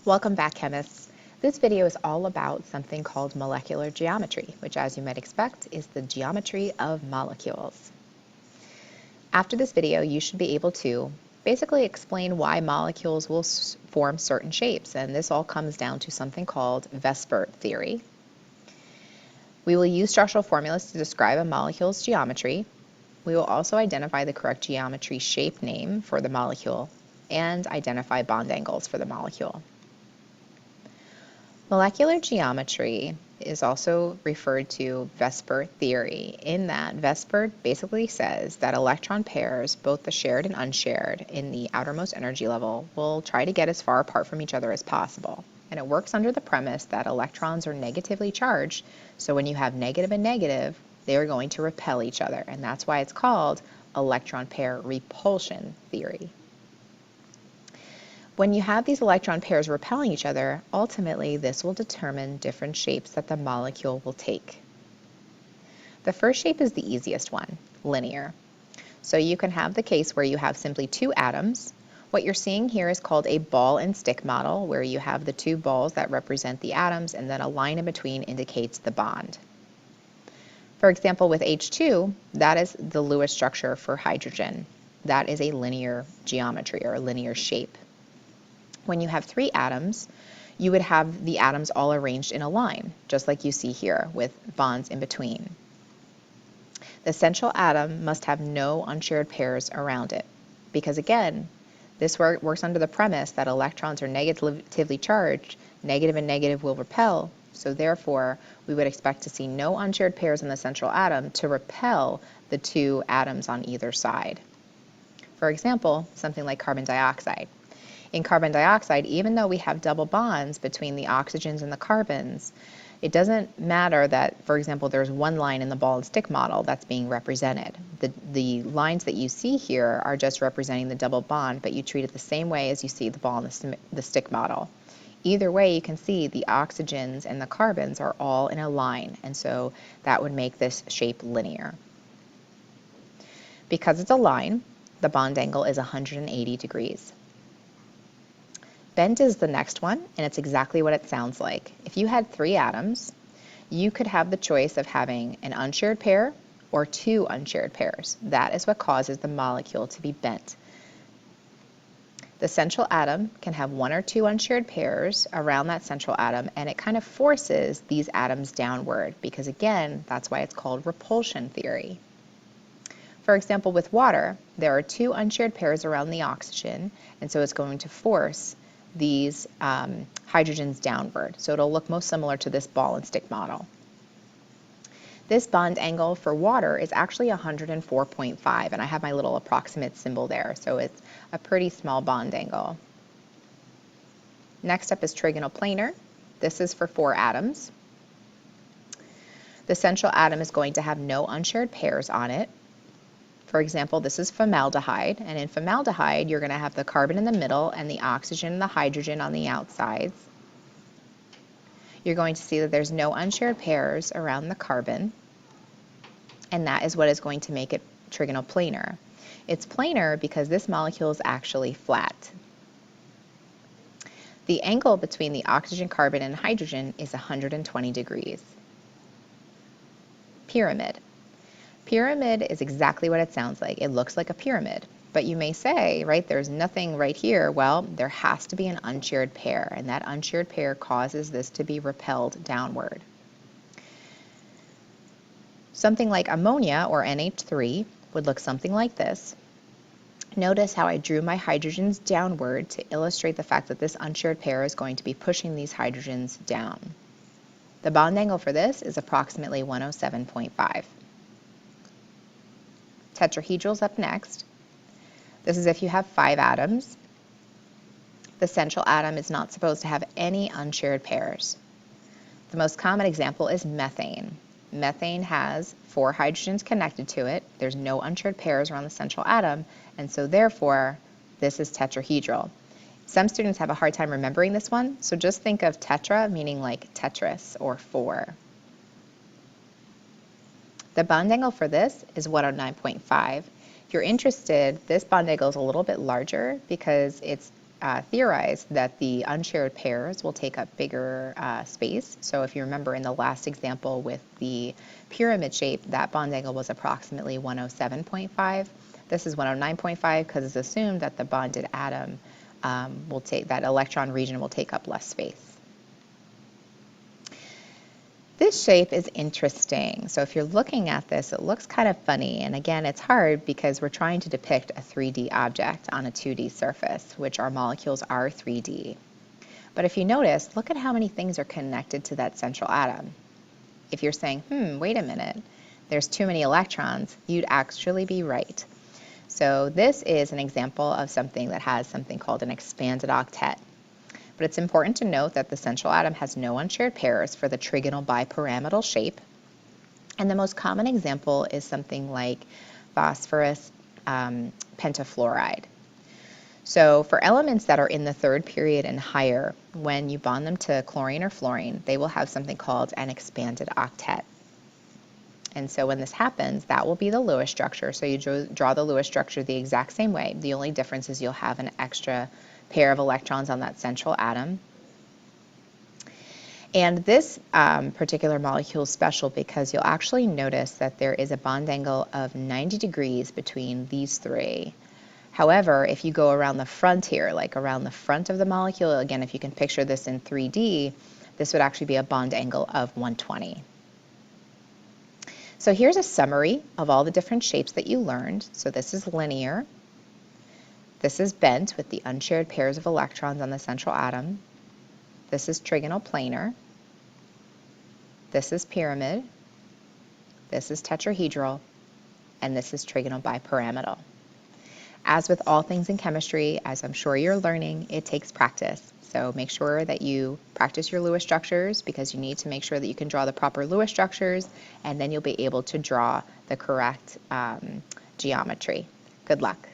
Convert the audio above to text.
Welcome back, chemists. This video is all about something called molecular geometry, which, as you might expect, is the geometry of molecules. After this video, you should be able to basically explain why molecules will form certain shapes, and this all comes down to something called Vesper Theory. We will use structural formulas to describe a molecule's geometry. We will also identify the correct geometry shape name for the molecule and identify bond angles for the molecule. Molecular geometry is also referred to Vesper theory, in that Vesper basically says that electron pairs, both the shared and unshared, in the outermost energy level, will try to get as far apart from each other as possible. And it works under the premise that electrons are negatively charged, so when you have negative and negative, they are going to repel each other, and that's why it's called electron pair repulsion theory. When you have these electron pairs repelling each other, ultimately this will determine different shapes that the molecule will take. The first shape is the easiest one, linear. So you can have the case where you have simply two atoms. What you're seeing here is called a ball and stick model, where you have the two balls that represent the atoms and then a line in between indicates the bond. For example, with H2, that is the Lewis structure for hydrogen. That is a linear geometry or a linear shape. When you have three atoms, you would have the atoms all arranged in a line, just like you see here with bonds in between. The central atom must have no unshared pairs around it, because again, this works under the premise that electrons are negatively charged, negative and negative will repel, so therefore we would expect to see no unshared pairs in the central atom to repel the two atoms on either side. For example, something like carbon dioxide. In carbon dioxide, even though we have double bonds between the oxygens and the carbons, it doesn't matter that, for example, there's one line in the ball and stick model that's being represented. The lines that you see here are just representing the double bond, but you treat it the same way as you see the ball and the stick model. Either way, you can see the oxygens and the carbons are all in a line, and so that would make this shape linear. Because it's a line, the bond angle is 180 degrees. Bent is the next one, and it's exactly what it sounds like. If you had three atoms, you could have the choice of having an unshared pair or two unshared pairs. That is what causes the molecule to be bent. The central atom can have one or two unshared pairs around that central atom, and it kind of forces these atoms downward, because again, that's why it's called repulsion theory. For example, with water, there are two unshared pairs around the oxygen, and so it's going to force these hydrogens downward. So it'll look most similar to this ball and stick model. This bond angle for water is actually 104.5, and I have my little approximate symbol there, so it's a pretty small bond angle. Next up is trigonal planar. This is for four atoms. The central atom is going to have no unshared pairs on it. For example, this is formaldehyde, and in formaldehyde, you're going to have the carbon in the middle and the oxygen and the hydrogen on the outsides. You're going to see that there's no unshared pairs around the carbon, and that is what is going to make it trigonal planar. It's planar because this molecule is actually flat. The angle between the oxygen, carbon, and hydrogen is 120 degrees. Pyramid. Pyramid is exactly what it sounds like. It looks like a pyramid. But you may say, right, there's nothing right here. Well, there has to be an unshared pair, and that unshared pair causes this to be repelled downward. Something like ammonia, or NH3, would look something like this. Notice how I drew my hydrogens downward to illustrate the fact that this unshared pair is going to be pushing these hydrogens down. The bond angle for this is approximately 107.5. Tetrahedral's up next. This is if you have five atoms. The central atom is not supposed to have any unshared pairs. The most common example is methane. Methane has four hydrogens connected to it. There's no unshared pairs around the central atom, and so therefore, this is tetrahedral. Some students have a hard time remembering this one, so just think of tetra meaning like Tetris or four. The bond angle for this is 109.5. If you're interested, this bond angle is a little bit larger because it's theorized that the unshared pairs will take up bigger space. So if you remember in the last example with the pyramid shape, that bond angle was approximately 107.5. This is 109.5 because it's assumed that the bonded atom that electron region will take up less space. This shape is interesting. So if you're looking at this, it looks kind of funny. And again, it's hard because we're trying to depict a 3D object on a 2D surface, which our molecules are 3D. But if you notice, look at how many things are connected to that central atom. If you're saying, wait a minute, there's too many electrons, you'd actually be right. So this is an example of something that has something called an expanded octet. But it's important to note that the central atom has no unshared pairs for the trigonal bipyramidal shape. And the most common example is something like phosphorus pentafluoride. So for elements that are in the third period and higher, when you bond them to chlorine or fluorine, they will have something called an expanded octet. And so when this happens, that will be the Lewis structure. So you draw the Lewis structure the exact same way. The only difference is you'll have an extra pair of electrons on that central atom. And this particular molecule is special because you'll actually notice that there is a bond angle of 90 degrees between these three. However, if you go around the front here, like around the front of the molecule, again, if you can picture this in 3D, this would actually be a bond angle of 120. So here's a summary of all the different shapes that you learned. So this is linear. This is bent with the unshared pairs of electrons on the central atom. This is trigonal planar. This is pyramid. This is tetrahedral. And this is trigonal bipyramidal. As with all things in chemistry, as I'm sure you're learning, it takes practice. So make sure that you practice your Lewis structures because you need to make sure that you can draw the proper Lewis structures, and then you'll be able to draw the correct geometry. Good luck.